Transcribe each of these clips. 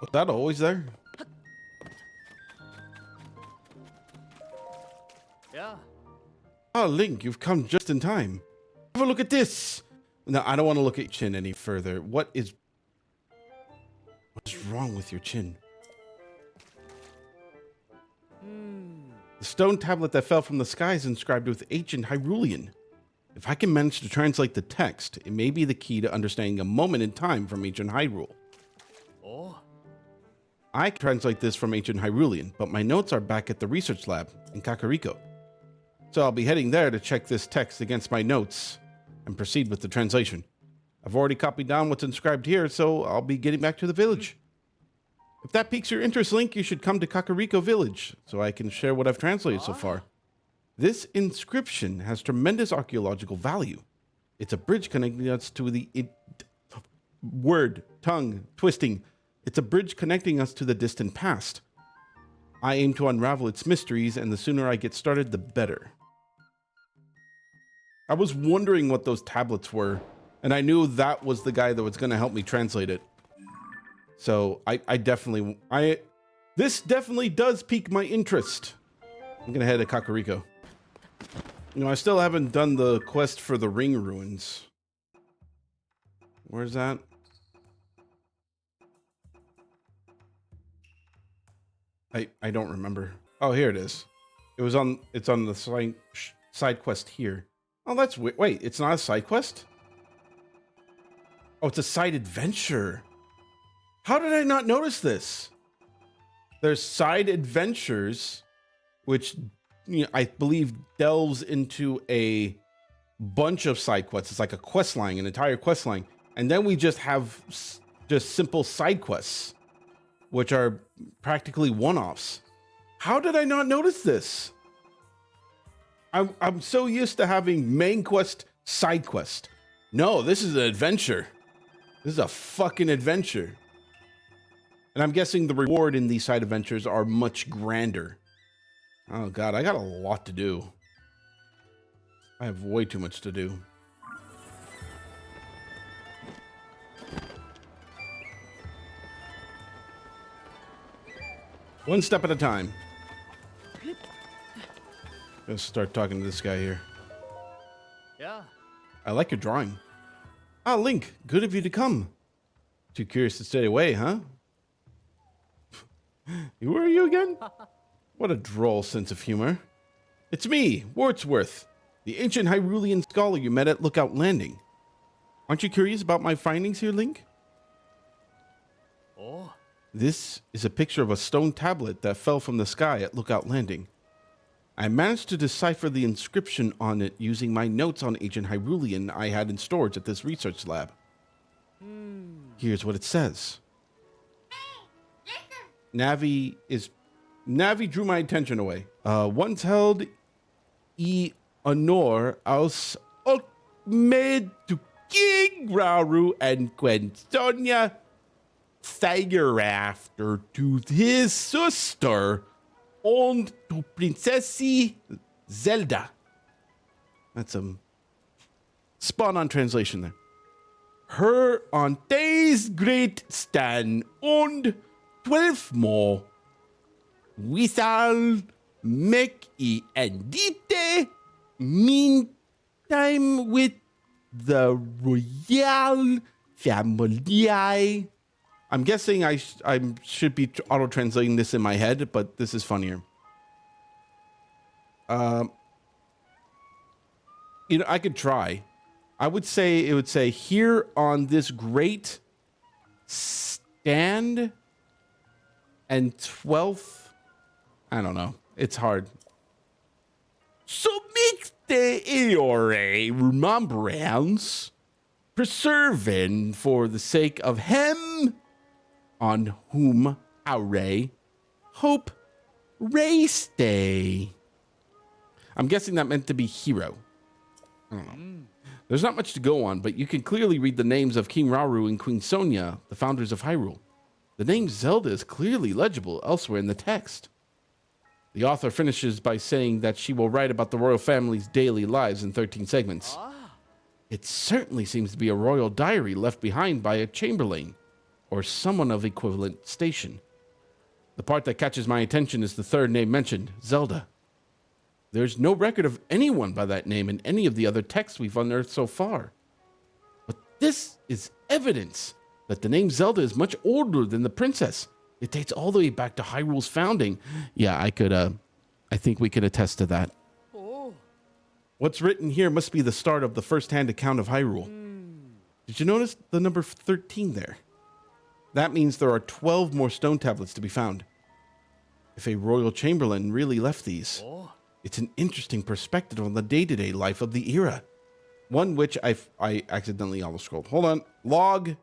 Was that always there? Yeah. Oh, Link, you've come just in time. Have a look at this. No, I don't want to look at your chin any further. What's wrong with your chin? The stone tablet that fell from the sky is inscribed with ancient Hyrulean. If I can manage to translate the text, it may be the key to understanding a moment in time from ancient Hyrule. Oh. I can translate this from ancient Hyrulean, but my notes are back at the research lab in Kakariko. So I'll be heading there to check this text against my notes and proceed with the translation. I've already copied down what's inscribed here, so I'll be getting back to the village. If that piques your interest, Link, you should come to Kakariko Village so I can share what I've translated so far. This inscription has tremendous archaeological value. It's a bridge connecting us to the It's a bridge connecting us to the distant past. I aim to unravel its mysteries, and the sooner I get started, the better. I was wondering what those tablets were, and I knew that was the guy that was going to help me translate it. So this definitely does pique my interest. I'm gonna head to Kakariko. You know, I still haven't done the quest for the ring ruins. Where's that? I don't remember. Oh, here it is. It's on the side quest here. Oh, that's wait, it's not a side quest? Oh, it's a side adventure. How did I not notice this? There's side adventures, which I believe delves into a bunch of side quests. It's like a quest line, an entire quest line. And then we just have just simple side quests, which are practically one-offs. How did I not notice this? I'm so used to having main quest, side quest. No, this is an adventure. This is a fucking adventure. And I'm guessing the reward in these side adventures are much grander. Oh god, I got a lot to do. I have way too much to do. One step at a time. Let's start talking to this guy here. Yeah. I like your drawing. Ah, Link, good of you to come. Too curious to stay away, huh? Who are you again? What a droll sense of humor. It's me, Wordsworth, the ancient Hyrulean scholar you met at Lookout Landing. Aren't you curious about my findings here, Link? Oh. This is a picture of a stone tablet that fell from the sky at Lookout Landing. I managed to decipher the inscription on it using my notes on ancient Hyrulean I had in storage at this research lab. Here's what it says. Navi drew my attention away. Once held e honor aus med to King Rauru and Queen Sonia Tiger after to his sister and to Princess Zelda. That's a spot-on translation there. Her on days great stand and 12 more. Withal make e endite meantime with the royal family. I'm guessing I should be auto-translating this in my head, but this is funnier. I could try. I would say it would say here on this great stand and 12th. I don't know. It's hard. So make the Eore remembrance preserving for the sake of him on whom our hope race day. I'm guessing that meant to be hero. I don't know. There's not much to go on, but you can clearly read the names of King Rauru and Queen Sonia, the founders of Hyrule. The name Zelda is clearly legible elsewhere in the text. The author finishes by saying that she will write about the royal family's daily lives in 13 segments. It certainly seems to be a royal diary left behind by a chamberlain. or someone of equivalent station. The part that catches my attention is the third name mentioned, Zelda. There's no record of anyone by that name in any of the other texts we've unearthed so far. But this is evidence that the name Zelda is much older than the princess. It dates all the way back to Hyrule's founding. Yeah, I think we could attest to that. Oh. What's written here must be the start of the first-hand account of Hyrule. Did you notice the number 13 there? That means there are 12 more stone tablets to be found. If a royal chamberlain really left these, Oh. it's an interesting perspective on the day-to-day life of the era. One which I accidentally almost scrolled. Hold on. Log.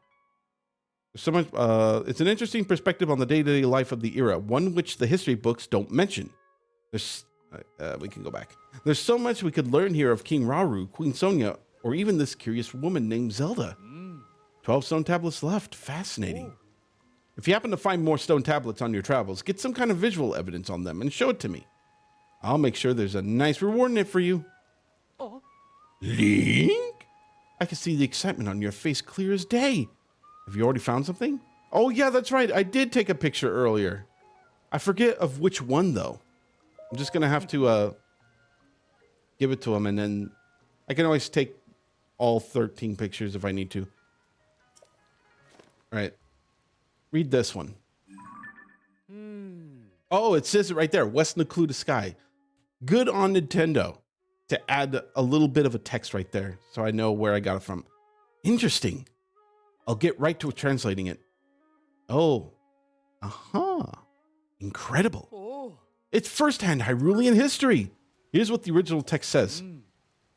It's an interesting perspective on the day-to-day life of the era, one which the history books don't mention. We can go back. There's so much we could learn here of King Rauru, Queen Sonia, or even this curious woman named Zelda. 12 stone tablets left. Fascinating. If you happen to find more stone tablets on your travels, get some kind of visual evidence on them and show it to me. I'll make sure there's a nice reward in it for you. Oh. Link? I can see the excitement on your face clear as day. Have you already found something? Oh, yeah, that's right. I did take a picture earlier. I forget of which one, though. I'm just going to have to give it to him, and then I can always take all 13 pictures if I need to. All right. Read this one. Oh, it says it right there. West Nakluda Sky. Good on Nintendo to add a little bit of a text right there so I know where I got it from. Interesting. I'll get right to translating it. Oh. Incredible. Oh. It's first-hand Hyrulean history. Here's what the original text says.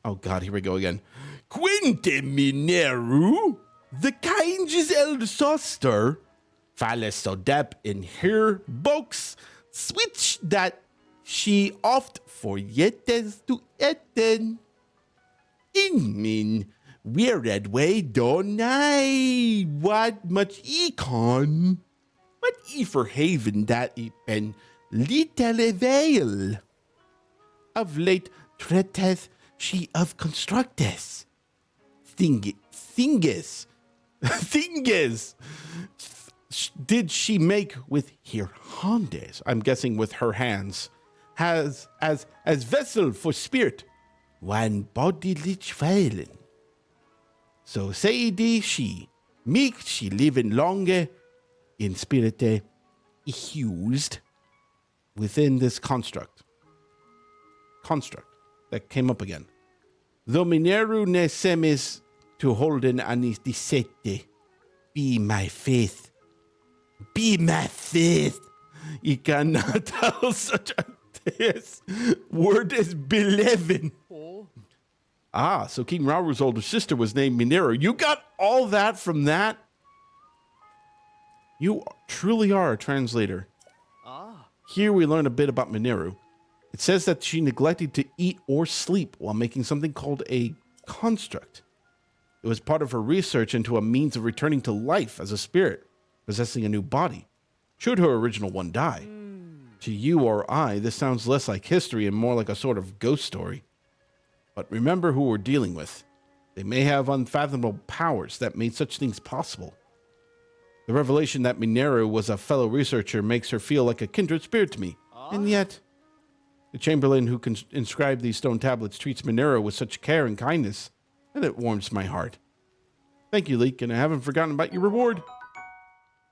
Oh, God, here we go again. Quinte Mineru, the Kainge's elder sister, falle so deep in her books, switch that she oft forgettes to etten. In min weird way don't I what much econ, but I verhaven that I ben little veil. Of late treateth she of constructeth. Thingus did she make with her handes, I'm guessing with her hands, as vessel for spirit, one body lich failen. So say she, meek she living longer in spirite used within this construct that came up again. Domineru ne semis to holden anis dissete. Be my faith. Be my faith. You cannot tell such a this word is beloved. Oh. Ah, so King Rauru's older sister was named Mineru. You got all that from that? You truly are a translator. Ah. Here we learn a bit about Mineru. It says that she neglected to eat or sleep while making something called a construct. It was part of her research into a means of returning to life as a spirit, possessing a new body, should her original one die. To you or I, this sounds less like history and more like a sort of ghost story. But remember who we're dealing with. They may have unfathomable powers that made such things possible. The revelation that Mineru was a fellow researcher makes her feel like a kindred spirit to me. And yet, the Chamberlain who inscribed these stone tablets treats Mineru with such care and kindness, and it warms my heart. Thank you, Leek, and I haven't forgotten about your reward.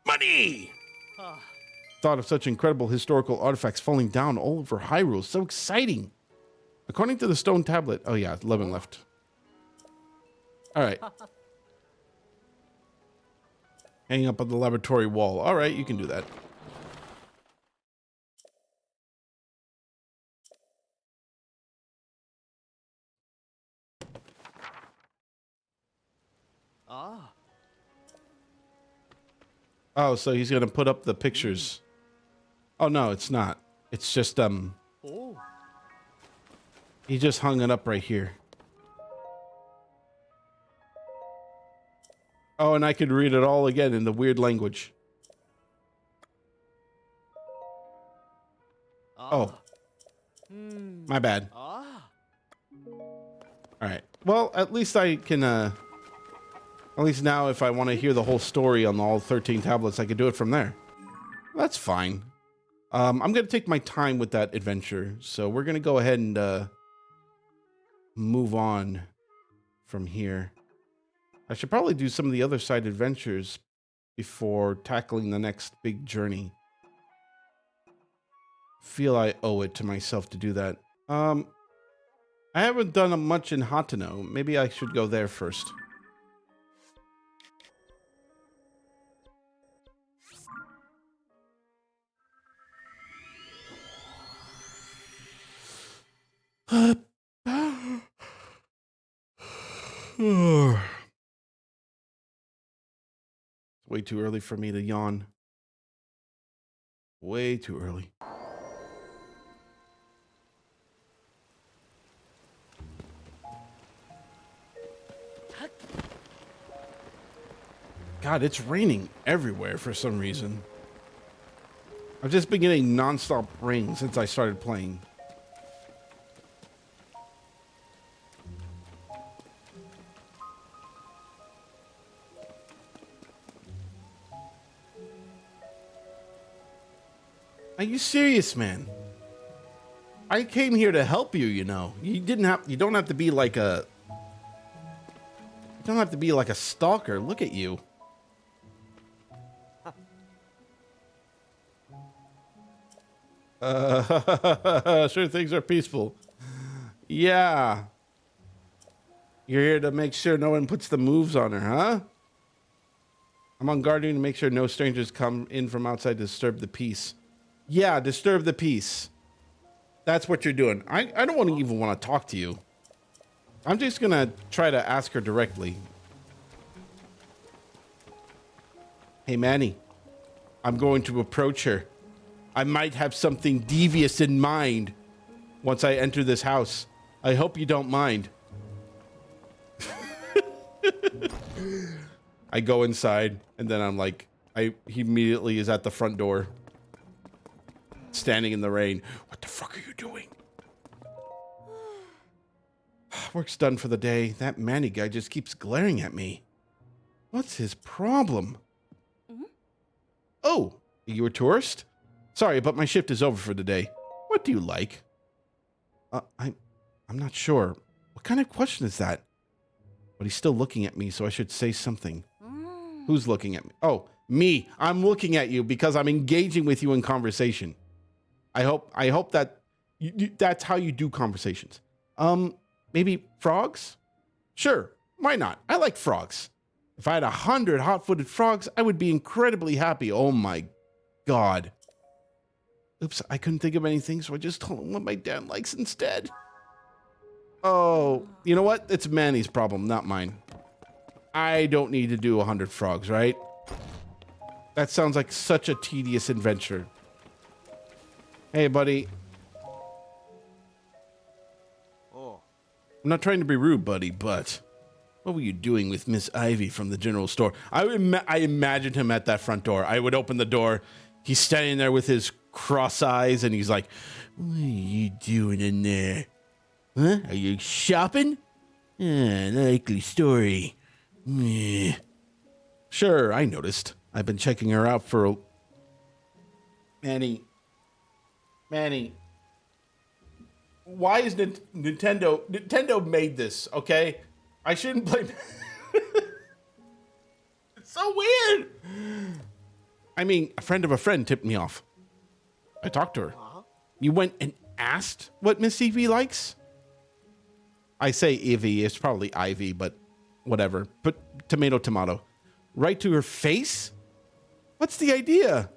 Money! Ah. Thought of such incredible historical artifacts falling down all over Hyrule. So exciting. According to the stone tablet... Oh, yeah, 11 left. All right. Hanging up on the laboratory wall. All right, you can do that. Ah. Oh, so he's going to put up the pictures. Oh, no, it's not. It's just, Oh. he just hung it up right here. Oh, and I could read it all again in the weird language. Ah. Oh, my bad. Ah. All right. Well, at least I can, I'll At least now, if I want to hear the whole story on all 13 tablets, I could do it from there. That's fine. I'm going to take my time with that adventure. So we're going to go ahead and move on from here. I should probably do some of the other side adventures before tackling the next big journey. Feel I owe it to myself to do that. I haven't done much in Hateno. Maybe I should go there first. Way too early for me to yawn. Way too early. God, it's raining everywhere for some reason. I've just been getting nonstop rain since I started playing. Are you serious, man? I came here to help you, you know. You don't have to be like a stalker. Look at you. Sure, things are peaceful. Yeah. You're here to make sure no one puts the moves on her, huh? I'm on guard to make sure no strangers come in from outside to disturb the peace. Yeah, disturb the peace. That's what you're doing. I don't even want to talk to you. I'm just going to try to ask her directly. Hey, Manny. I'm going to approach her. I might have something devious in mind once I enter this house. I hope you don't mind. I go inside, and then I'm like, he immediately is at the front door. Standing in the rain. What the fuck are you doing? Work's done for the day. That Manny guy just keeps glaring at me. What's his problem? Mm-hmm. Oh, are you a tourist? Sorry, but my shift is over for the day. What do you like? I'm not sure. What kind of question is that? But he's still looking at me, so I should say something. Who's looking at me? Oh, me. I'm looking at you because I'm engaging with you in conversation. I hope that that's how you do conversations. Maybe frogs? Sure, why not? I like frogs. If I had 100 hot-footed frogs, I would be incredibly happy. Oh my God. Oops, I couldn't think of anything, so I just told him what my dad likes instead. Oh, you know what? It's Manny's problem, not mine. I don't need to do 100 frogs, right? That sounds like such a tedious adventure. Hey, buddy. Oh. I'm not trying to be rude, buddy, but what were you doing with Miss Ivy from the general store? I imagined him at that front door. I would open the door. He's standing there with his cross eyes, and he's like, what are you doing in there? Huh? Are you shopping? Likely story. Sure, I noticed. I've been checking her out for Manny, why is Nintendo made this, okay? I shouldn't blame... It's so weird! I mean, a friend of a friend tipped me off. I talked to her. You went and asked what Miss Evie likes? I say Evie, it's probably Ivy, but whatever. But tomato. Right to her face? What's the idea?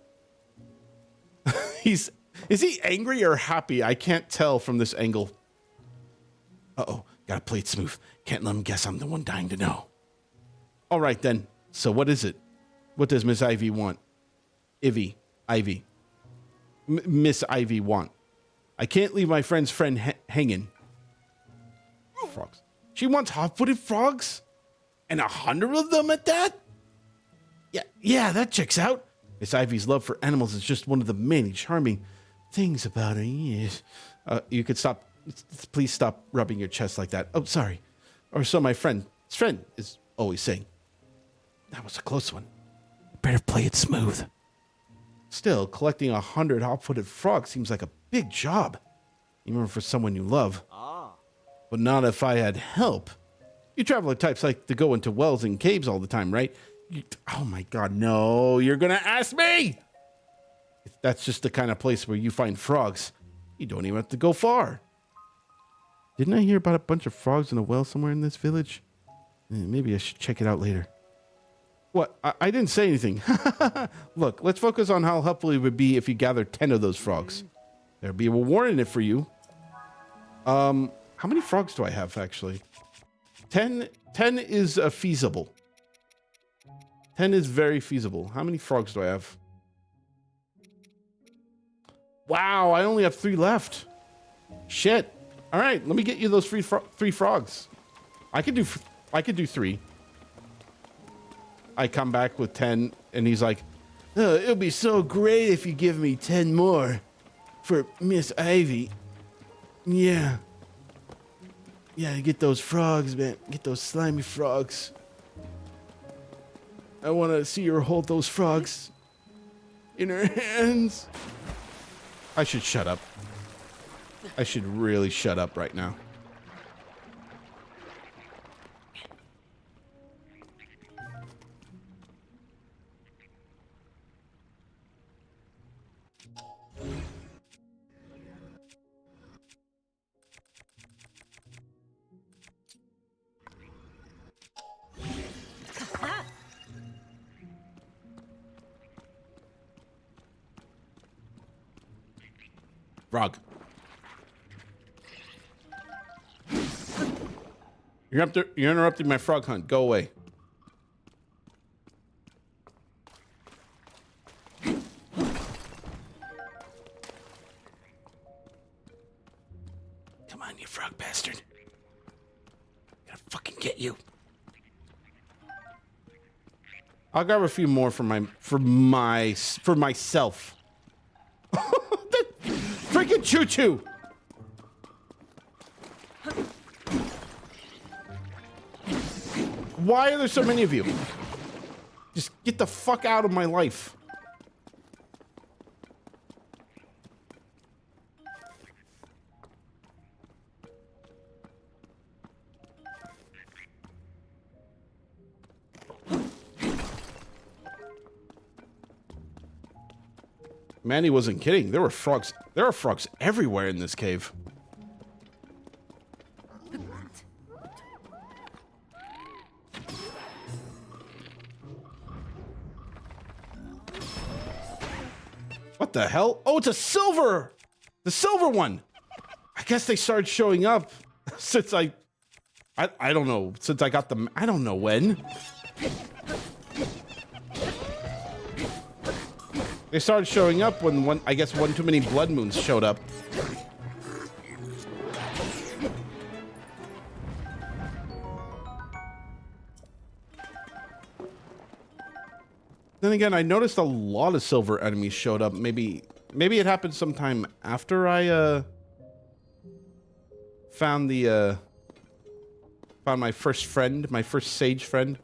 Is he angry or happy? I can't tell from this angle. Uh-oh, gotta play it smooth. Can't let him guess I'm the one dying to know. All right, then. So what is it? What does Miss Ivy want? Ivy. Miss Ivy want? I can't leave my friend's friend hanging. Frogs. She wants hot-footed frogs? And 100 of them at that? Yeah, that checks out. Miss Ivy's love for animals is just one of the many charming things about her. Yes. You could stop. Please stop rubbing your chest like that. Oh, sorry. Or so my friend is always saying. That was a close one. Better play it smooth. Still, collecting 100 hop-footed frogs seems like a big job, even for someone you love. Ah. But not if I had help. You traveler types like to go into wells and caves all the time, right? Oh my god, no, you're gonna ask me! If that's just the kind of place where you find frogs, you don't even have to go far. Didn't I hear about a bunch of frogs in a well somewhere in this village? Maybe I should check it out later. What? I didn't say anything. Look, let's focus on how helpful it would be if you gathered 10 of those frogs. There'd be a reward in it for you. How many frogs do I have, actually? 10 is feasible. 10 is very feasible. How many frogs do I have? Wow, I only have 3 left. Shit. All right, let me get you those 3 frogs. I could do 3. I come back with 10, and he's like, oh, it'll be so great if you give me 10 more for Miss Ivy. Yeah. Yeah, get those frogs, man. Get those slimy frogs. I want to see her hold those frogs in her hands. I should shut up. I should really shut up right now. Frog. You're interrupting my frog hunt. Go away. Come on, you frog bastard. I'm gonna fucking get you. I'll grab a few more for myself. Freaking choo-choo! Why are there so many of you? Just get the fuck out of my life. Manny wasn't kidding. There were frogs. There are frogs everywhere in this cave. What the hell? Oh, it's a silver! The silver one! I guess they started showing up since I don't know. Since I got them. I don't know when. They started showing up when I guess one too many blood moons showed up. Then again, I noticed a lot of silver enemies showed up. Maybe it happened sometime after I found my first friend, my first sage friend.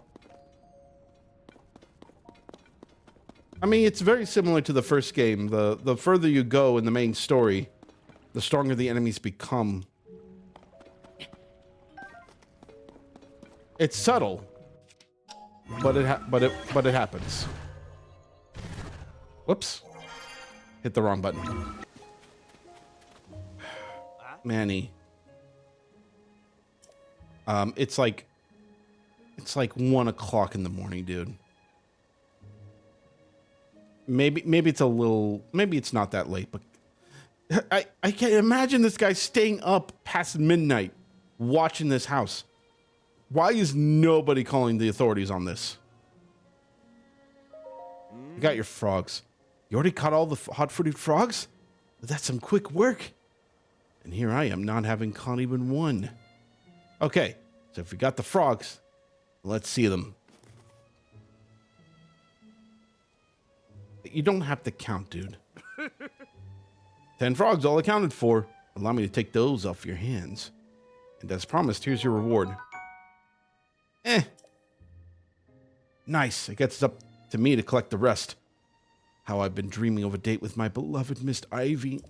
I mean, it's very similar to the first game. The further you go in the main story, the stronger the enemies become. It's subtle, but it happens. Whoops. Hit the wrong button. Manny. It's like 1 o'clock in the morning, dude. Maybe it's a little, maybe it's not that late, but I can't imagine this guy staying up past midnight watching this house. Why is nobody calling the authorities on this? You got your frogs. You already caught all the hot-footed frogs? That's some quick work. And here I am not having caught even one. Okay, so if we got the frogs, let's see them. You don't have to count, dude. 10 frogs all accounted for. Allow me to take those off your hands. And as promised, here's your reward. Nice. It gets up to me to collect the rest. How I've been dreaming of a date with my beloved Miss Ivy.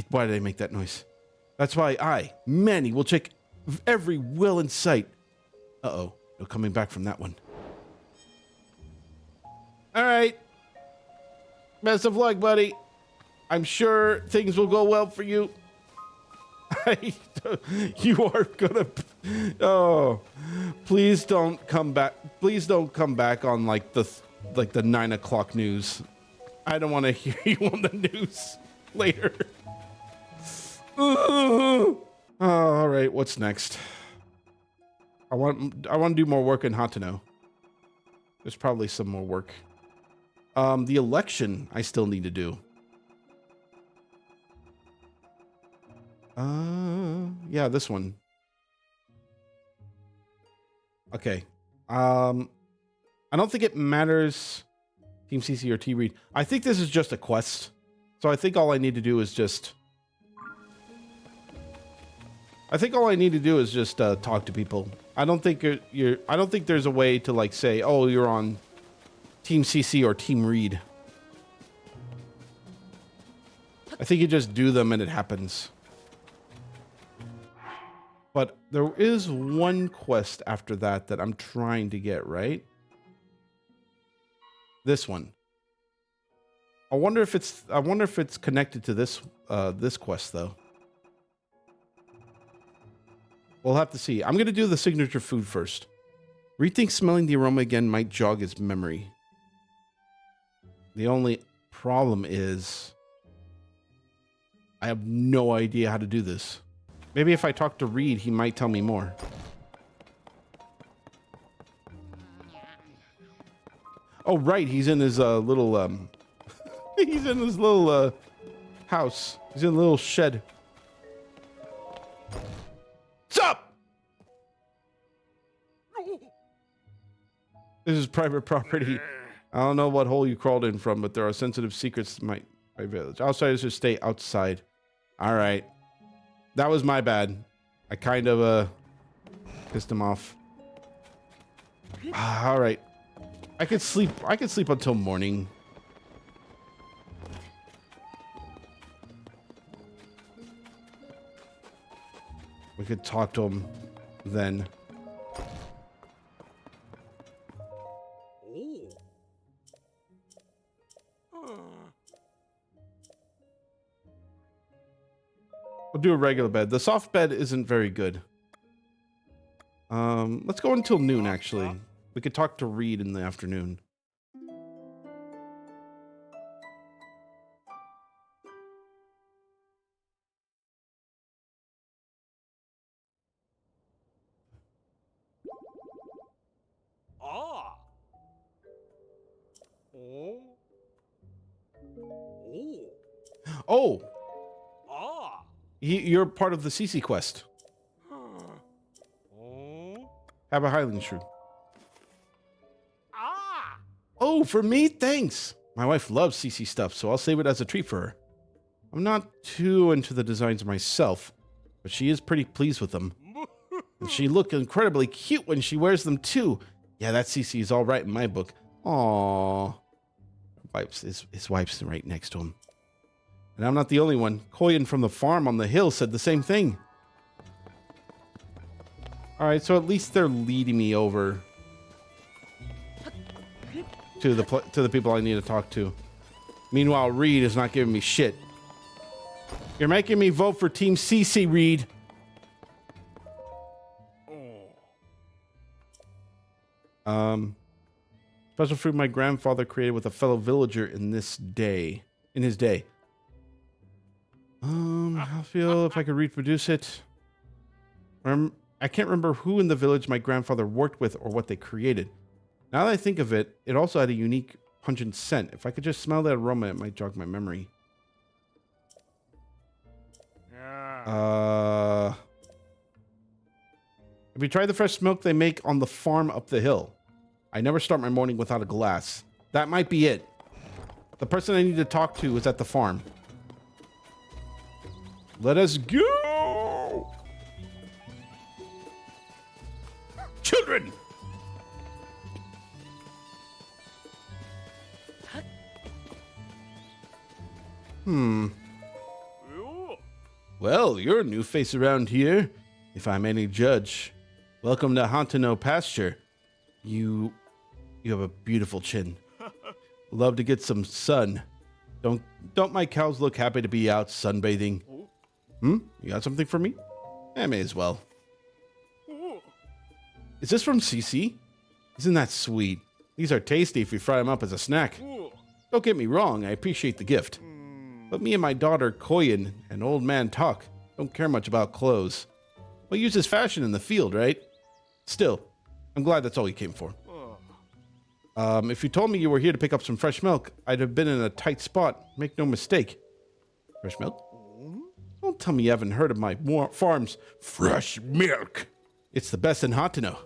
Why did I make that noise? That's why I, Manny, will check every will in sight. Uh-oh. No coming back from that one. All right. Best of luck, buddy. I'm sure things will go well for you. You are gonna. Oh, please don't come back. Please don't come back on like the 9 o'clock news. I don't want to hear you on the news later. All right, what's next? I want to do more work in Hateno. There's probably some more work. The election I still need to do. Yeah, this one. Okay. I don't think it matters Team CC or T Read. I think this is just a quest. So I think all I need to do is just talk to people. I don't think I don't think there's a way to like say, "Oh, you're on Team CC or Team Read." I think you just do them and it happens. But there is one quest after that that I'm trying to get, right? This one. I wonder if it's connected to this this quest though. We'll have to see. I'm going to do the signature food first. Rethink smelling the aroma again might jog his memory. The only problem is I have no idea how to do this. Maybe if I talk to Reed, he might tell me more. Oh, right. He's in his little he's in his little house. He's in a little shed. What's up? This is private property. I don't know what hole you crawled in from, but there are sensitive secrets in my village. Outsiders should stay outside. All right. That was my bad. I kind of pissed him off. All right. I could sleep until morning. We could talk to him then. We'll do a regular bed. The soft bed isn't very good. Let's go until noon, actually. We could talk to Reed in the afternoon. Ah. Oh. Oh. Oh! Ah. You're part of the CC quest. Oh. Have a Highland shrew. Ah. Oh, for me? Thanks. My wife loves CC stuff, so I'll save it as a treat for her. I'm not too into the designs myself, but she is pretty pleased with them. And she looked incredibly cute when she wears them too. Yeah, that CC is all right in my book. Aww. His wife's right next to him. And I'm not the only one. Koyan from the farm on the hill said the same thing. All right, so at least they're leading me over to the people I need to talk to. Meanwhile, Reed is not giving me shit. You're making me vote for Team CC, Reed. Special fruit my grandfather created with a fellow villager in his day. I feel if I could reproduce it. I can't remember who in the village my grandfather worked with or what they created. Now that I think of it, it also had a unique pungent scent. If I could just smell that aroma, it might jog my memory. Have you tried the fresh milk they make on the farm up the hill? I never start my morning without a glass. That might be it. The person I need to talk to is at the farm. Let us go! Children! Hmm. Ooh. Well, you're a new face around here, if I'm any judge. Welcome to Hateno pasture. You have a beautiful chin. Love to get some sun. Don't my cows look happy to be out sunbathing? Ooh. You got something for me? I may as well. Ooh. Is this from CC? Isn't that sweet? These are tasty if you fry them up as a snack. Ooh. Don't get me wrong, I appreciate the gift. But me and my daughter Koyin and old man Talk don't care much about clothes. We use this fashion in the field, right? Still, I'm glad that's all you came for. If you told me you were here to pick up some fresh milk, I'd have been in a tight spot. Make no mistake. Fresh milk? Don't tell me you haven't heard of my farm's fresh milk. It's the best in Hateno.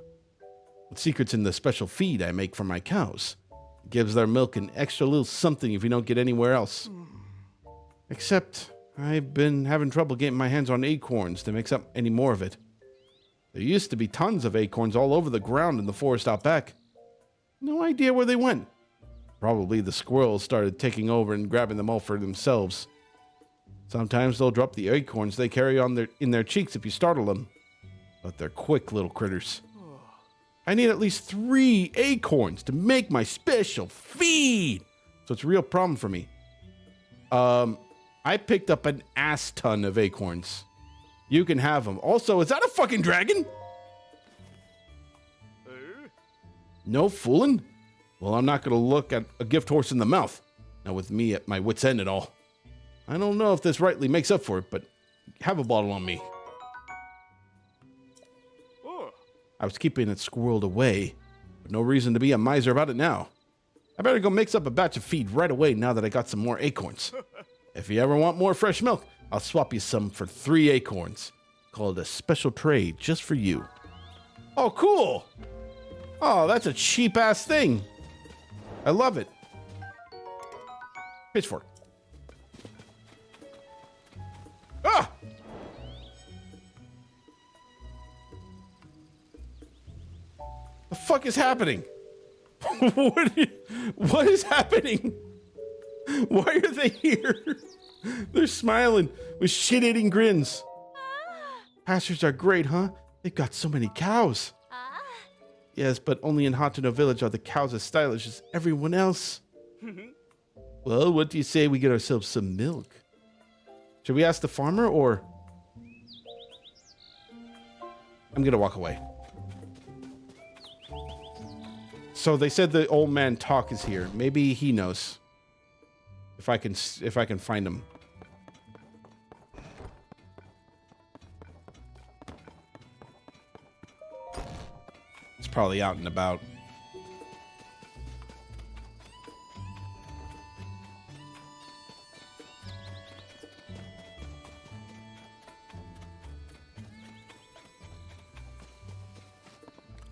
The secret's in the special feed I make for my cows. It gives their milk an extra little something if you don't get anywhere else. Except, I've been having trouble getting my hands on acorns to mix up any more of it. There used to be tons of acorns all over the ground in the forest out back. No idea where they went. Probably the squirrels started taking over and grabbing them all for themselves. Sometimes they'll drop the acorns they carry on in their cheeks if you startle them. But they're quick little critters. I need at least 3 acorns to make my special feed. So it's a real problem for me. I picked up an ass ton of acorns. You can have them. Also, is that a fucking dragon? No fooling? Well, I'm not going to look at a gift horse in the mouth. Now with me at my wit's end and all. I don't know if this rightly makes up for it, but have a bottle on me. I was keeping it squirreled away, but no reason to be a miser about it now. I better go mix up a batch of feed right away now that I got some more acorns. If you ever want more fresh milk, I'll swap you some for 3 acorns. Call it a special trade just for you. Oh, cool! Oh, that's a cheap-ass thing. I love it. Pitchfork. Ah! The fuck is happening? What is happening? Why are they here? They're smiling with shit-eating grins. Pastures are great, huh? They've got so many cows. Yes, but only in Hateno Village are the cows as stylish as everyone else. Well, what do you say we get ourselves some milk? Should we ask the farmer, or... I'm gonna walk away. So they said the old man Talk is here. Maybe he knows. If I can find him. It's probably out and about.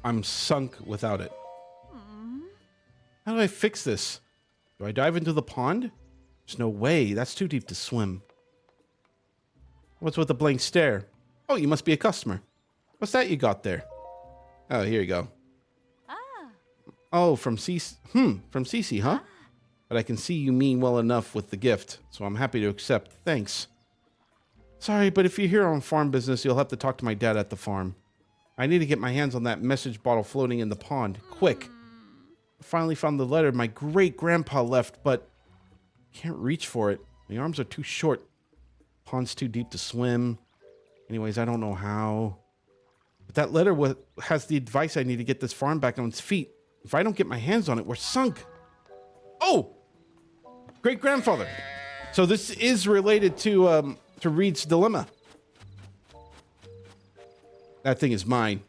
I'm sunk without it. How do I fix this? Do I dive into the pond? There's no way. That's too deep to swim. What's with the blank stare? Oh, you must be a customer. What's that you got there? Oh, here you go. Oh, from CC. From CC, huh? But I can see you mean well enough with the gift, so I'm happy to accept. Thanks. Sorry, but if you're here on farm business, you'll have to talk to my dad at the farm. I need to get my hands on that message bottle floating in the pond. Quick. I finally found the letter my great-grandpa left, but can't reach for it. My arms are too short. Pond's too deep to swim. Anyways, I don't know how. But that letter has the advice I need to get this farm back on its feet. If I don't get my hands on it, we're sunk. Oh! Great-grandfather. So this is related to Reed's dilemma. That thing is mine.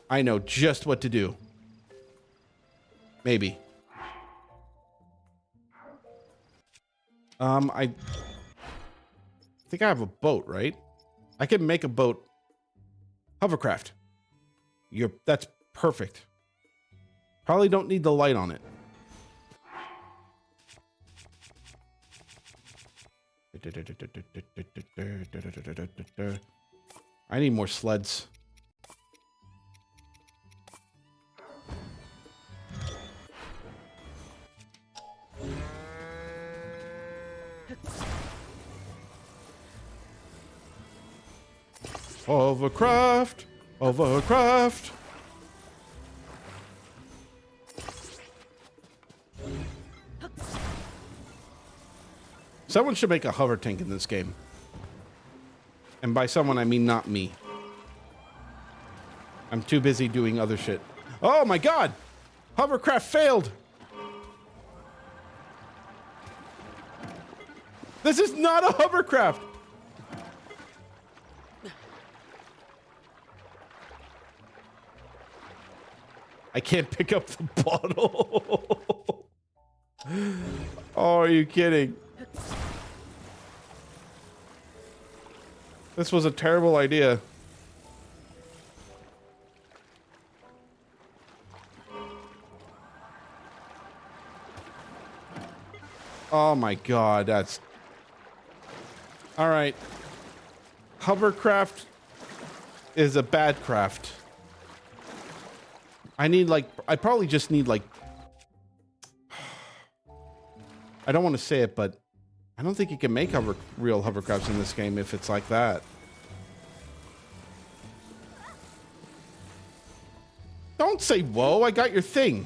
I know just what to do. Maybe. I think I have a boat, right? I can make a boat. Hovercraft. That's perfect. Probably don't need the light on it. I need more sleds. Hovercraft. Hovercraft. Someone should make a hover tank in this game. And by someone, I mean not me. I'm too busy doing other shit. Oh my god! Hovercraft failed! This is not a hovercraft! I can't pick up the bottle. Oh, are you kidding? This was a terrible idea. Oh my god, that's... Alright. Hovercraft is a bad craft. I need like... I probably just need like... I don't want to say it, but I don't think you can make real hovercrafts in this game if it's like that. Don't say whoa, I got your thing.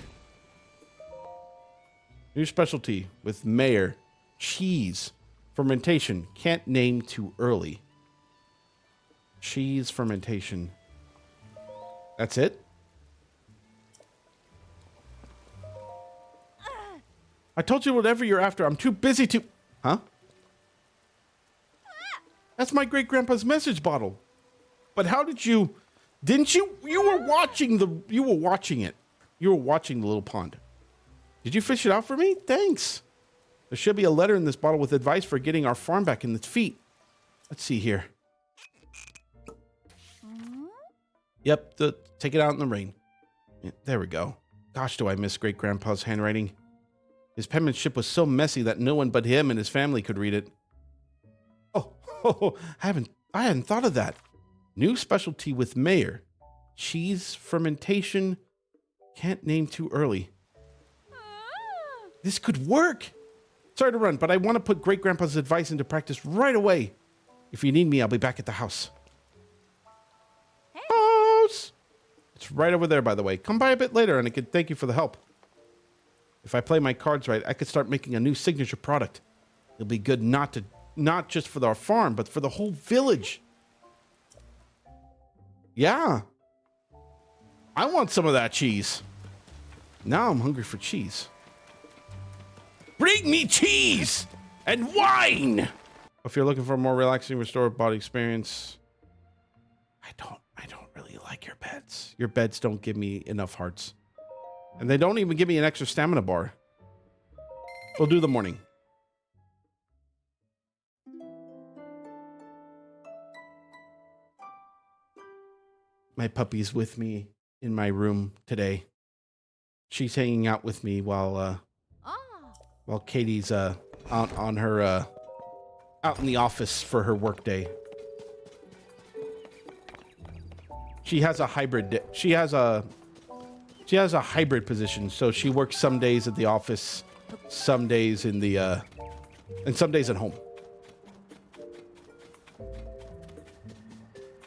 New specialty with mayor. Cheese. Fermentation. Can't name too early. Cheese fermentation. That's it? I told you whatever you're after. I'm too busy to... Huh? That's my great-grandpa's message bottle. But how did you... Didn't you... You were watching the... You were watching it. You were watching the little pond. Did you fish it out for me? Thanks. There should be a letter in this bottle with advice for getting our farm back in its feet. Let's see here. Yep, take it out in the rain. Yeah, there we go. Gosh, do I miss great-grandpa's handwriting. His penmanship was so messy that no one but him and his family could read it. Oh, I hadn't thought of that. New specialty with mayor. Cheese fermentation. Can't name too early. This could work. Sorry to run, but I want to put great-grandpa's advice into practice right away. If you need me, I'll be back at the house. Hey. House! It's right over there, by the way. Come by a bit later and I could thank you for the help. If I play my cards right, I could start making a new signature product. It'll be good not just for our farm, but for the whole village. Yeah. I want some of that cheese. Now I'm hungry for cheese. Bring me cheese and wine. If you're looking for a more relaxing, restorative body experience, I don't really like your beds. Your beds don't give me enough hearts. And they don't even give me an extra stamina bar. We'll do the morning. My puppy's with me in my room today. She's hanging out with me while Katie's out on her out in the office for her work day. She has a hybrid. She has a hybrid position, so she works some days at the office, some days in the and some days at home.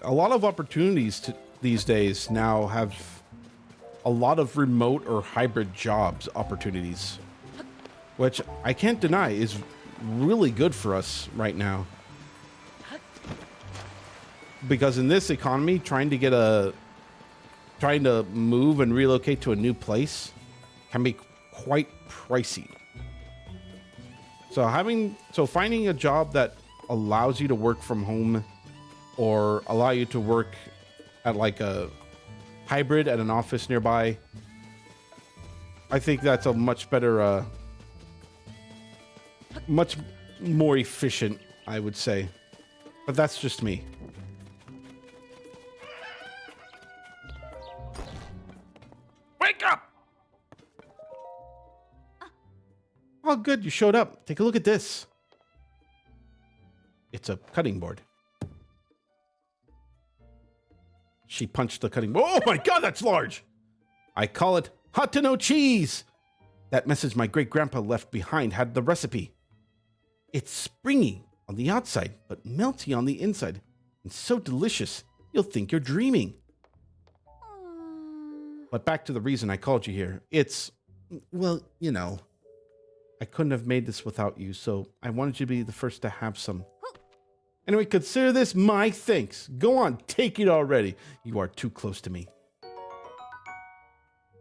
A lot of opportunities these days now have a lot of remote or hybrid jobs opportunities, which I can't deny is really good for us right now. Because in this economy, trying to move and relocate to a new place can be quite pricey. So finding a job that allows you to work from home or allow you to work at like a hybrid at an office nearby, I think that's a much better, much more efficient, I would say. But that's just me. Wake up! Oh, good, you showed up. Take a look at this. It's a cutting board. She punched the cutting board. Oh my god, that's large! I call it Hateno cheese! That message my great-grandpa left behind had the recipe. It's springy on the outside, but melty on the inside, and so delicious you'll think you're dreaming. But back to the reason I called you here. It's, well, you know, I couldn't have made this without you, so I wanted you to be the first to have some. Anyway, consider this my thanks. Go on, take it already. You are too close to me.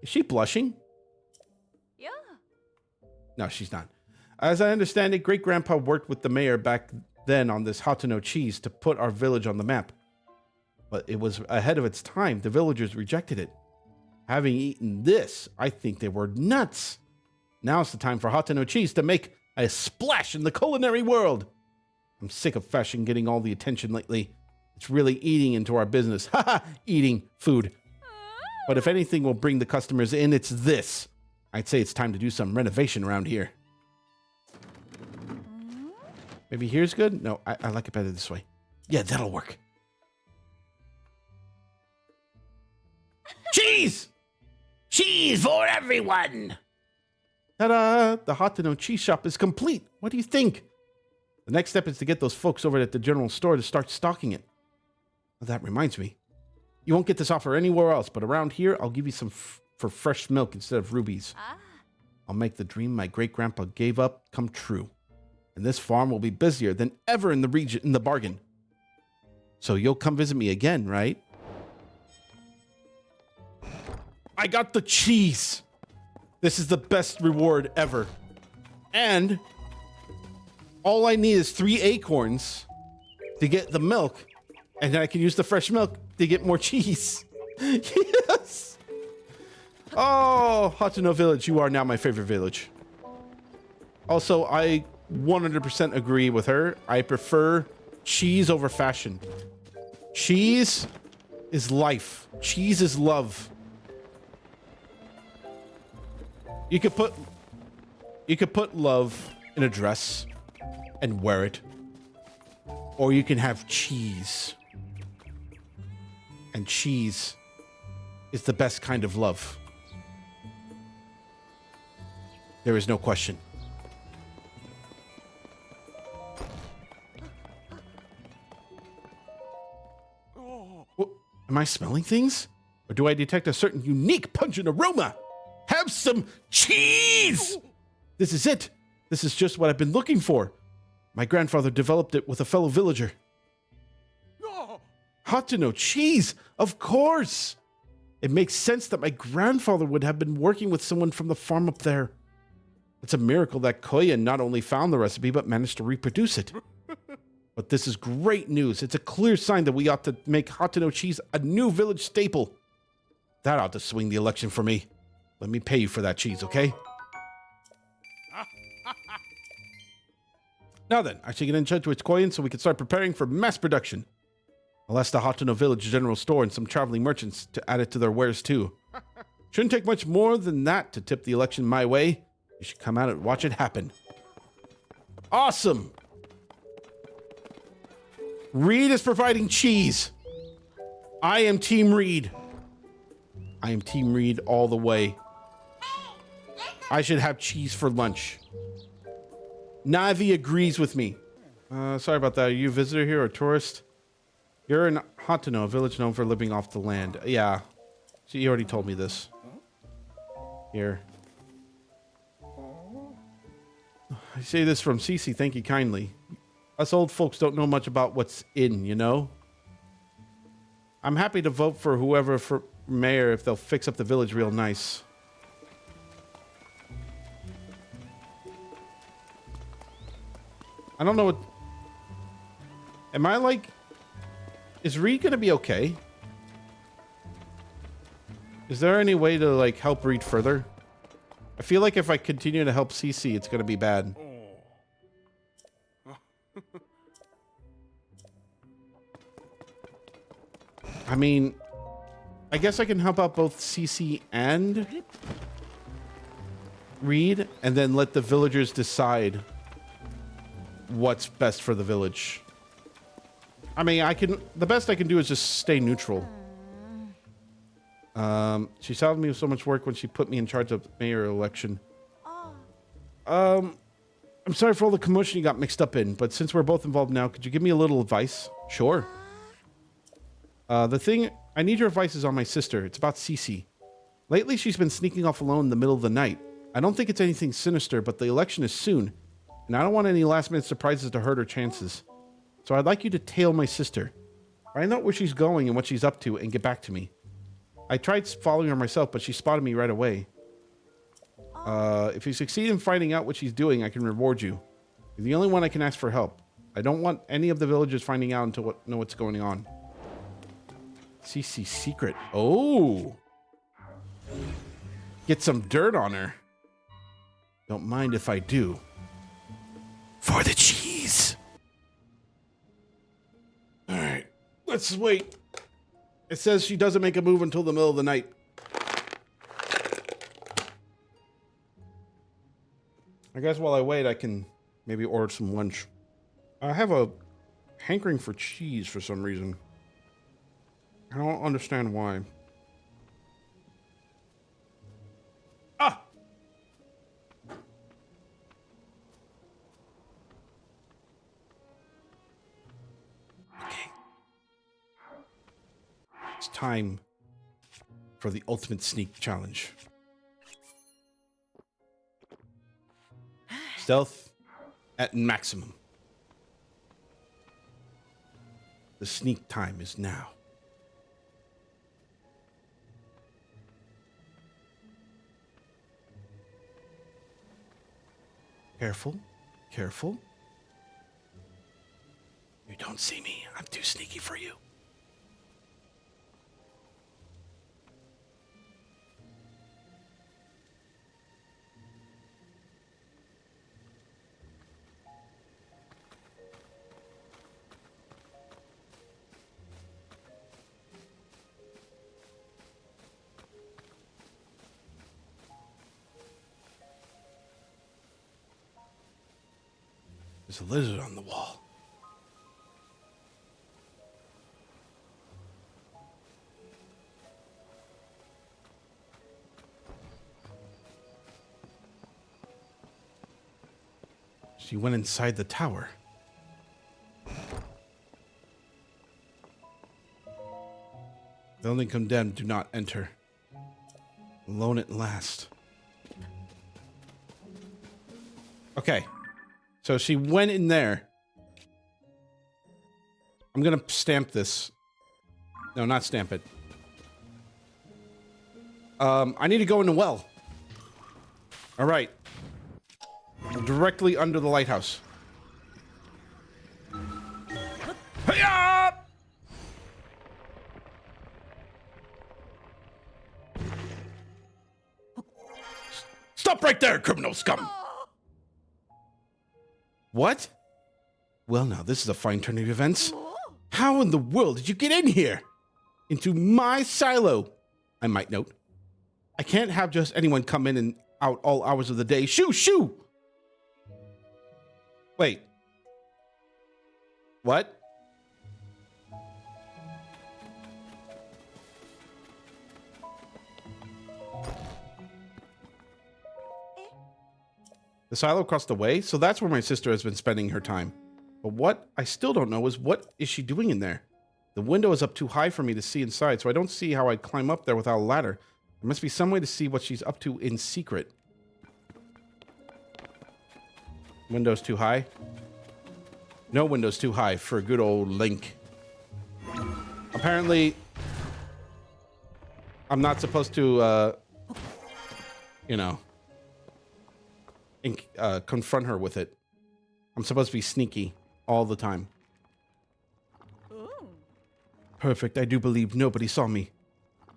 Is she blushing? Yeah. No, she's not. As I understand it, Great-Grandpa worked with the mayor back then on this Hateno cheese to put our village on the map. But it was ahead of its time. The villagers rejected it. Having eaten this, I think they were nuts. Now it's the time for Hateno cheese to make a splash in the culinary world. I'm sick of fashion getting all the attention lately. It's really eating into our business. Haha, eating food. But if anything will bring the customers in, it's this. I'd say it's time to do some renovation around here. Maybe here's good? No, I like it better this way. Yeah, that'll work. Cheese! Cheese for everyone! Ta-da! The Hateno cheese shop is complete. What do you think? The next step is to get those folks over at the general store to start stocking it. Well, that reminds me. You won't get this offer anywhere else, but around here, I'll give you some for fresh milk instead of rubies. I'll make the dream my great-grandpa gave up come true. And this farm will be busier than ever in the region in the bargain. So you'll come visit me again, right? I got the cheese. This is the best reward ever. And all I need is 3 acorns to get the milk. And then I can use the fresh milk to get more cheese. Yes. Oh, Hateno Village, you are now my favorite village. Also, I 100% agree with her. I prefer cheese over fashion. Cheese is life. Cheese is love. You could put love in a dress and wear it. Or you can have cheese. And cheese is the best kind of love. There is no question. Am I smelling things? Or do I detect a certain unique pungent aroma? Have some cheese! This is it. This is just what I've been looking for. My grandfather developed it with a fellow villager. Hateno cheese, of course. It makes sense that my grandfather would have been working with someone from the farm up there. It's a miracle that Koya not only found the recipe, but managed to reproduce it. But this is great news. It's a clear sign that we ought to make Hateno cheese a new village staple. That ought to swing the election for me. Let me pay you for that cheese, okay? Now then, I should get in touch with Koyan so we can start preparing for mass production. I'll ask the Hateno Village General Store and some traveling merchants to add it to their wares too. Shouldn't take much more than that to tip the election my way. You should come out and watch it happen. Awesome! Reed is providing cheese. I am Team Reed. I am Team Reed all the way. I should have cheese for lunch. Navi agrees with me. Sorry about that. Are you a visitor here or a tourist? You're in Hateno, a village known for living off the land. Yeah. So you already told me this. Here. I say this from Cece. Thank you kindly. Us old folks don't know much about what's in, you know? I'm happy to vote for whoever for mayor if they'll fix up the village real nice. I don't know what... Am I like... Is Reed gonna be okay? Is there any way to like help Reed further? I feel like if I continue to help Cece, it's gonna be bad. I mean, I guess I can help out both Cece and Reed, and then let the villagers decide what's best for the village. I mean, the best I can do is just stay neutral. She saved me with so much work when she put me in charge of the mayor election. I'm sorry for all the commotion you got mixed up in, but since we're both involved now, could you give me a little advice? Sure. The thing I need your advice is on my sister. It's about Cece. Lately, she's been sneaking off alone in the middle of the night. I don't think it's anything sinister, but the election is soon, and I don't want any last-minute surprises to hurt her chances. So I'd like you to tail my sister. Find out where she's going and what she's up to, and get back to me. I tried following her myself, but she spotted me right away. If you succeed in finding out what she's doing, I can reward you. You're the only one I can ask for help. I don't want any of the villagers finding out until know what's going on. Cece's secret. Oh! Get some dirt on her. Don't mind if I do. For the cheese! Alright, let's wait. It says she doesn't make a move until the middle of the night. I guess while I wait, I can maybe order some lunch. I have a hankering for cheese for some reason. I don't understand why. Ah! Okay. It's time for the ultimate sneak challenge. Stealth at maximum. The sneak time is now. Careful, careful. You don't see me. I'm too sneaky for you. There's a lizard on the wall. She went inside the tower. The only condemned do not enter. Alone at last. Okay. So she went in there. I'm gonna stamp this. No, not stamp it. I need to go in the well. All right. Directly under the lighthouse. Hi-ya! Stop right there, criminal scum! What? Well, now, this is a fine turn of events. How in the world did you get in here? Into my silo, I might note. I can't have just anyone come in and out all hours of the day. Shoo, shoo! Wait. What? The silo across the way? So that's where my sister has been spending her time. But what I still don't know is what is she doing in there? The window is up too high for me to see inside, so I don't see how I'd climb up there without a ladder. There must be some way to see what she's up to in secret. Window's too high? No window's too high for a good old Link. Apparently, I'm not supposed to, you know, confront her with it. I'm supposed to be sneaky all the time. Perfect. I do believe nobody saw me.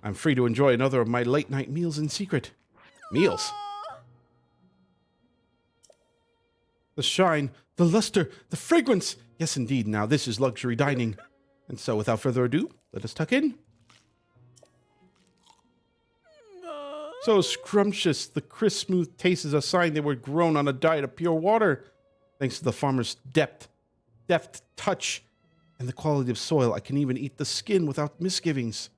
I'm free to enjoy another of my late night meals in secret. Meals? The shine, the luster, the fragrance. Yes, indeed. Now this is luxury dining. And so without further ado, let us tuck in. So scrumptious, the crisp, smooth taste is a sign they were grown on a diet of pure water. Thanks to the farmer's deft touch and the quality of soil, I can even eat the skin without misgivings.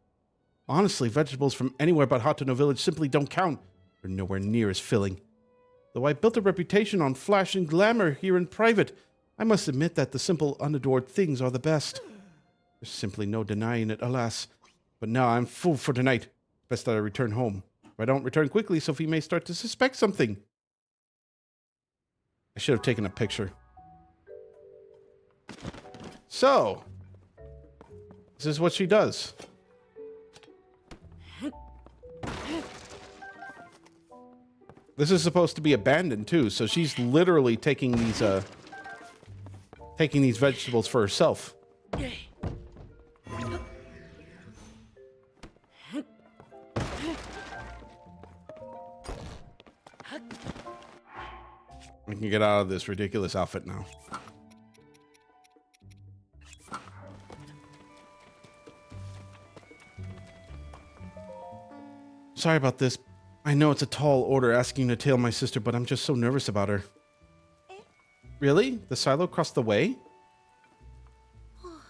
Honestly, vegetables from anywhere but Hateno village simply don't count. They're nowhere near as filling. Though I built a reputation on flash and glamour here in private, I must admit that the simple, unadored things are the best. There's simply no denying it, alas. But now I'm full for tonight. Best that I return home. If I don't return quickly, Sophie may start to suspect something. I should have taken a picture. So, this is what she does. This is supposed to be abandoned too, so she's literally taking these vegetables for herself. We can get out of this ridiculous outfit now. Sorry about this. I know it's a tall order asking you to tail my sister, but I'm just so nervous about her. Really? The silo across the way?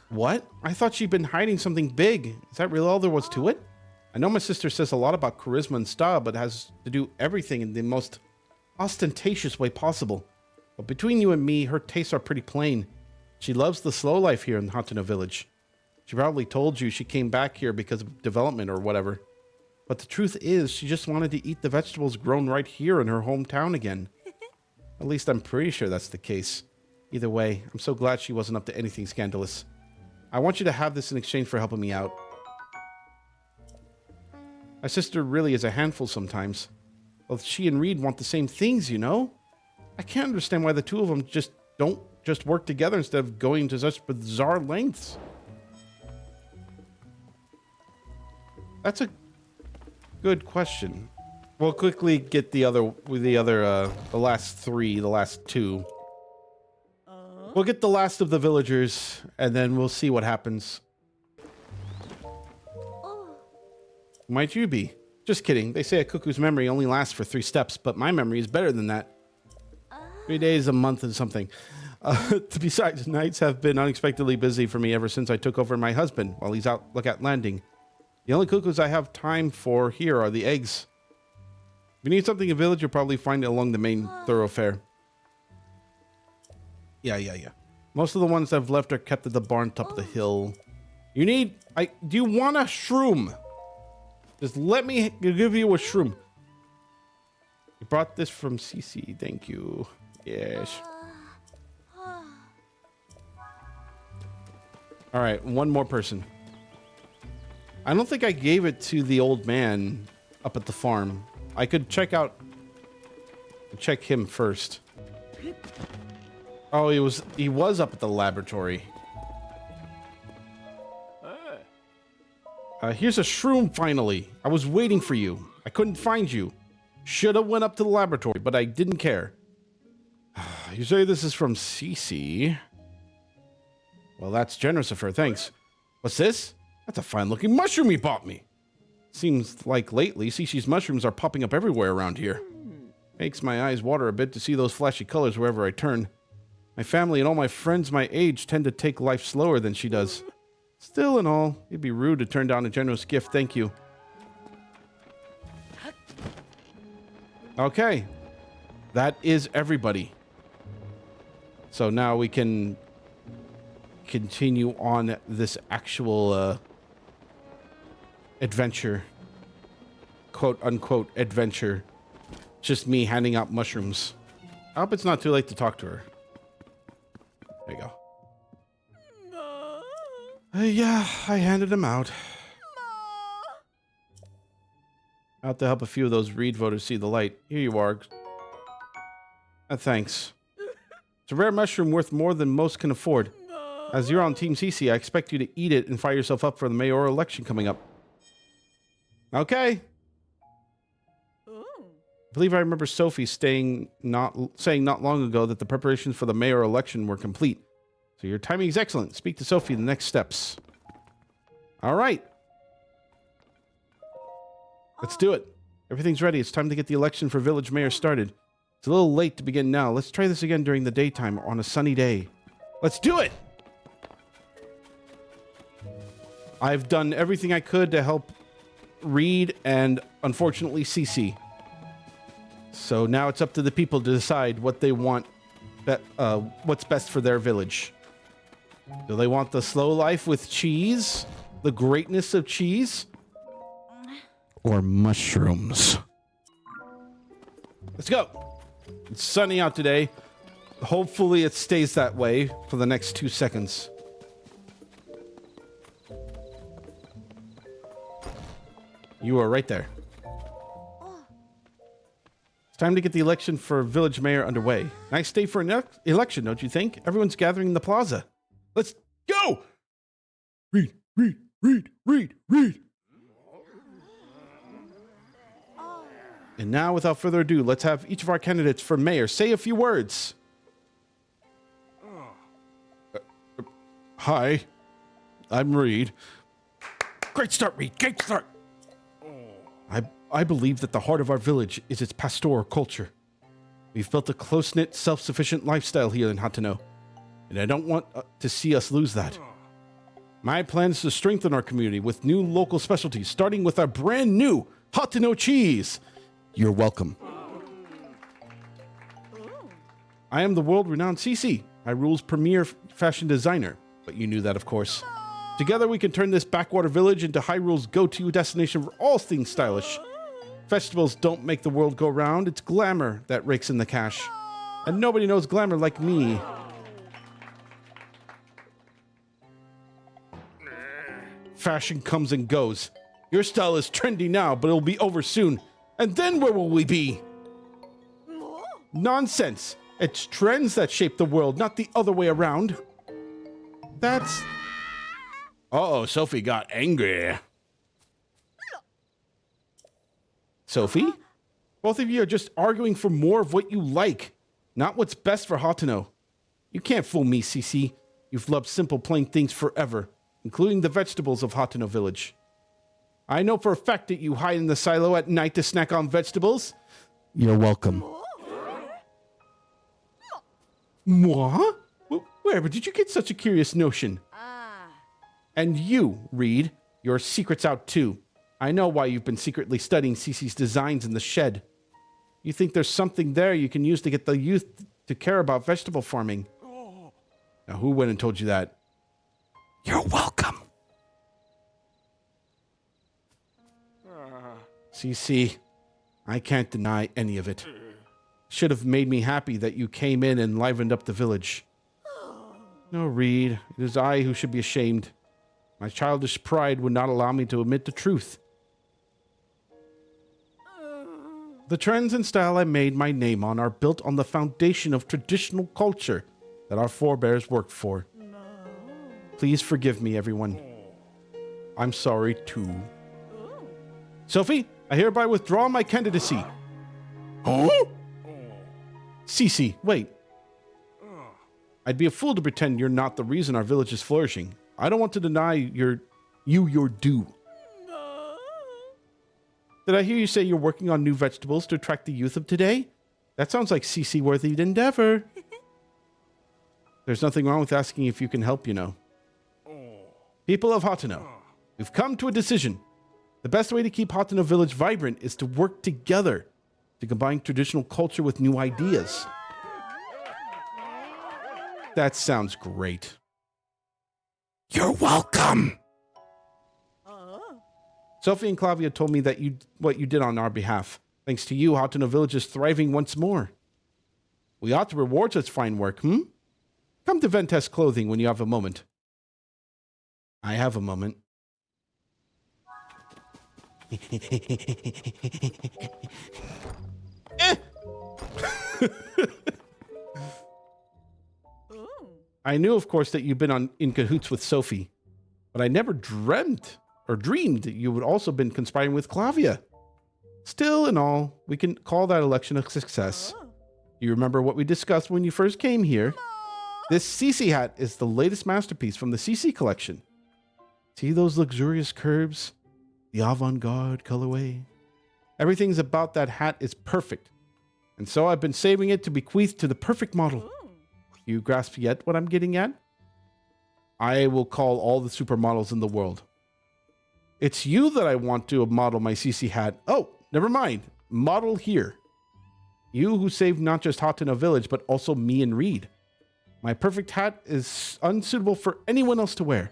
What? I thought she'd been hiding something big. Is that really all there was to it? I know my sister says a lot about charisma and style, but has to do everything in the most ostentatious way possible. But between you and me, her tastes are pretty plain. She loves the slow life here in Hateno village. She probably told you she came back here because of development or whatever. But the truth is, she just wanted to eat the vegetables grown right here in her hometown again. At least I'm pretty sure that's the case. Either way, I'm so glad she wasn't up to anything scandalous. I want you to have this in exchange for helping me out. My sister really is a handful sometimes. Well, she and Reed want the same things, you know? I can't understand why the two of them don't work together instead of going to such bizarre lengths. That's a good question. We'll quickly get the last two. We'll get the last of the villagers, and then we'll see what happens. Might you be? Just kidding. They say a cuckoo's memory only lasts for 3 steps, but my memory is better than that. 3 days, a month, and something. Besides, nights have been unexpectedly busy for me ever since I took over my husband while he's out Lookout Landing. The only cuckoos I have time for here are the eggs. If you need something in village, you'll probably find it along the main thoroughfare. Yeah. Most of the ones I've left are kept at the barn top of the hill. Do you want a shroom? Just let me give you a shroom. You brought this from Cece. Thank you. Yes. All right, one more person. I don't think I gave it to the old man up at the farm. I could check him first. Oh, he was up at the laboratory. Here's a shroom finally. I was waiting for you. I couldn't find you. Should have went up to the laboratory, but I didn't care. You say this is from Cece. Well, that's generous of her. Thanks. What's this? That's a fine-looking mushroom you bought me. Seems like lately, Cece's mushrooms are popping up everywhere around here. Makes my eyes water a bit to see those flashy colors wherever I turn. My family and all my friends my age tend to take life slower than she does. Still and all, it'd be rude to turn down a generous gift. Thank you. Okay. That is everybody. So now we can continue on this actual adventure. Quote unquote adventure. Just me handing out mushrooms. I hope it's not too late to talk to her. There you go. Yeah, I handed them out. Out to help a few of those Reed voters see the light. Here you are. Thanks. It's a rare mushroom worth more than most can afford. As you're on Team CC, I expect you to eat it and fire yourself up for the mayoral election coming up. Okay. I believe I remember Sophie saying not long ago that the preparations for the mayoral election were complete. So your timing is excellent. Speak to Sophie in the next steps. All right. Let's do it. Everything's ready. It's time to get the election for village mayor started. It's a little late to begin now. Let's try this again during the daytime on a sunny day. Let's do it. I've done everything I could to help Reed and unfortunately Cece. So now it's up to the people to decide what they want, what's best for their village. Do they want the slow life with cheese? The greatness of cheese? Or mushrooms? Let's go. It's sunny out today. Hopefully it stays that way for the next 2 seconds. You are right there. It's time to get the election for village mayor underway. Nice day for an election, don't you think? Everyone's gathering in the plaza. Let's go! Read, read, read, read, read. And now, without further ado, let's have each of our candidates for mayor say a few words. Hi, I'm Reed. Great start, Reed. Great start. I believe that the heart of our village is its pastoral culture. We've built a close-knit, self-sufficient lifestyle here in Hateno, and I don't want to see us lose that. My plan is to strengthen our community with new local specialties, starting with our brand new Hateno cheese. You're welcome. I am the world-renowned CC, Hyrule's premier fashion designer, but you knew that, of course. Together we can turn this backwater village into Hyrule's go-to destination for all things stylish. Festivals don't make the world go round, it's glamour that rakes in the cash. And nobody knows glamour like me. Fashion comes and goes. Your style is trendy now, but it'll be over soon. And then where will we be? Nonsense. It's trends that shape the world, not the other way around. That's... Uh-oh, Sophie got angry. Sophie? Both of you are just arguing for more of what you like, not what's best for Hateno. You can't fool me, CC. You've loved simple, plain things forever, including the vegetables of Hateno Village. I know for a fact that you hide in the silo at night to snack on vegetables. You're welcome. Moi? Where did you get such a curious notion? And you, Reed, your secret's out too. I know why you've been secretly studying Cece's designs in the shed. You think there's something there you can use to get the youth to care about vegetable farming. Now, who went and told you that? You're welcome. Cece, I can't deny any of it. Should have made me happy that you came in and livened up the village. No, Reed, it is I who should be ashamed. My childish pride would not allow me to admit the truth. The trends and style I made my name on are built on the foundation of traditional culture that our forebears worked for. Please forgive me, everyone. I'm sorry, too. Sophie, I hereby withdraw my candidacy. Huh? Cece, wait. I'd be a fool to pretend you're not the reason our village is flourishing. I don't want to deny your due. Did I hear you say you're working on new vegetables to attract the youth of today? That sounds like CC-worthy endeavor. There's nothing wrong with asking if you can help, you know. People of Hateno, we've come to a decision. The best way to keep Hateno Village vibrant is to work together to combine traditional culture with new ideas. That sounds great. You're welcome. Sophie and Clavia told me that what you did on our behalf. Thanks to you, Hateno Village is thriving once more. We ought to reward such fine work, Come to Ventest Clothing when you have a moment. I have a moment. I knew, of course, that you've been in cahoots with Sophie, but I never dreamed you would also been conspiring with Clavia. Still, in all, we can call that election a success. You remember what we discussed when you first came here? This CC hat is the latest masterpiece from the CC collection. See those luxurious curves? The avant-garde colorway? Everything's about that hat is perfect. And so I've been saving it to bequeath to the perfect model. You grasp yet what I'm getting at? I will call all the supermodels in the world. It's you that I want to model my CC hat. Oh, never mind. Model here. You who saved not just Hateno Village, but also me and Reed. My perfect hat is unsuitable for anyone else to wear.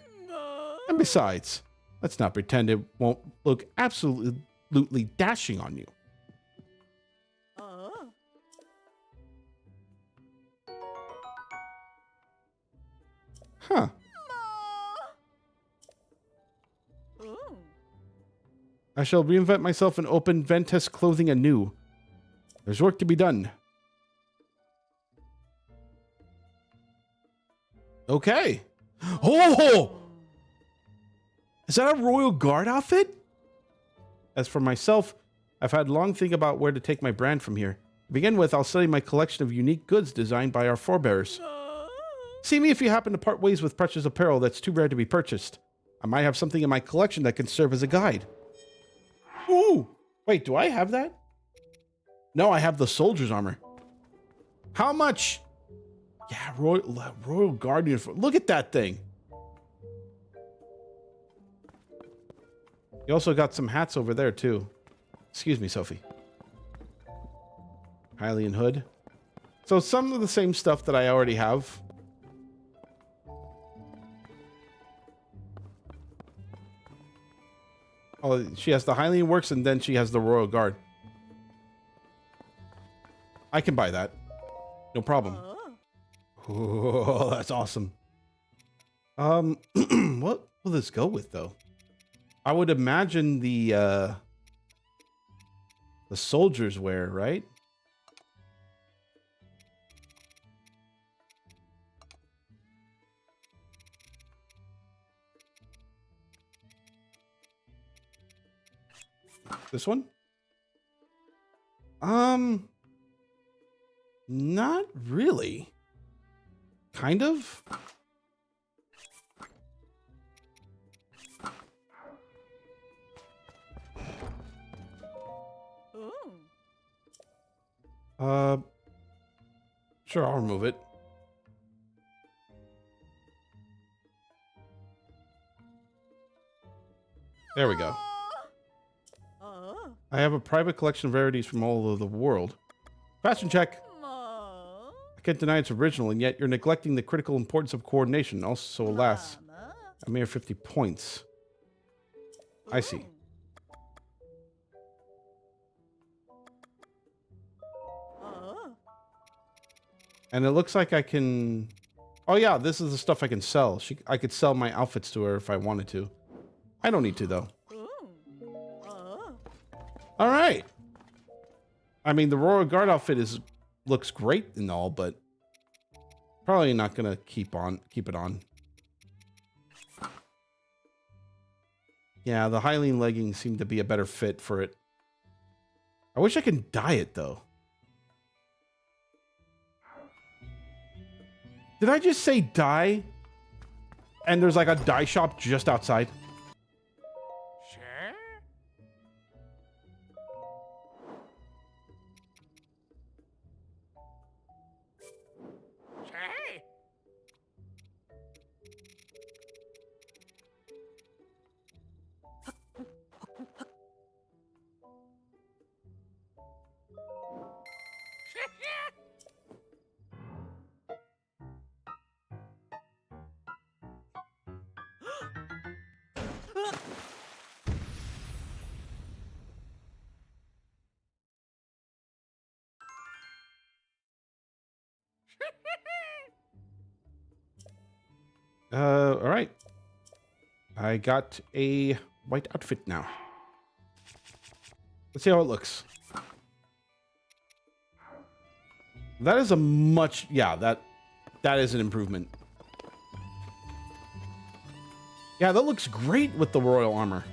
And besides, let's not pretend it won't look absolutely dashing on you. Huh. I shall reinvent myself and open Ventus clothing anew. There's work to be done. Okay. Oh! Is that a Royal Guard outfit? As for myself, I've had long think about where to take my brand from here. To begin with, I'll study my collection of unique goods designed by our forebears. See me if you happen to part ways with precious apparel that's too rare to be purchased. I might have something in my collection that can serve as a guide. Ooh! Wait, do I have that? No, I have the soldier's armor. How much? Yeah, Royal Guard uniform. Look at that thing. You also got some hats over there, too. Excuse me, Sophie. Hylian hood. So some of the same stuff that I already have. Oh, she has the Hylian works, and then she has the Royal Guard. I can buy that. No problem. Oh, that's awesome. What will this go with, though? I would imagine the soldiers wear, right? This one? Not really. Kind of. Sure, I'll remove it. There we go. I have a private collection of rarities from all over the world. Fashion check. I can't deny it's original, and yet you're neglecting the critical importance of coordination. Also, alas, a mere 50 points. I see. And it looks like I can... Oh yeah, this is the stuff I can sell. I could sell my outfits to her if I wanted to. I don't need to, though. All right. I mean, the Royal Guard outfit looks great and all, but probably not gonna keep it on. Yeah, the Hylian leggings seem to be a better fit for it. I wish I could dye it, though. Did I just say dye? And there's like a dye shop just outside? All right. I got a white outfit now. Let's see how it looks. That is a much... Yeah, that is an improvement. Yeah, that looks great with the royal armor.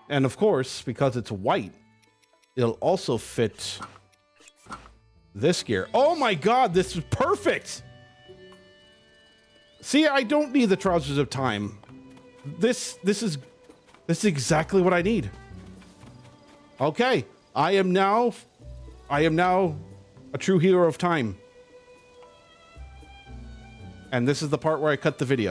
And of course, because it's white, it'll also fit this gear. Oh my god, this is perfect! See, I don't need the Trousers of Time. This is exactly what I need. Okay, I am now a true hero of time. And this is the part where I cut the video.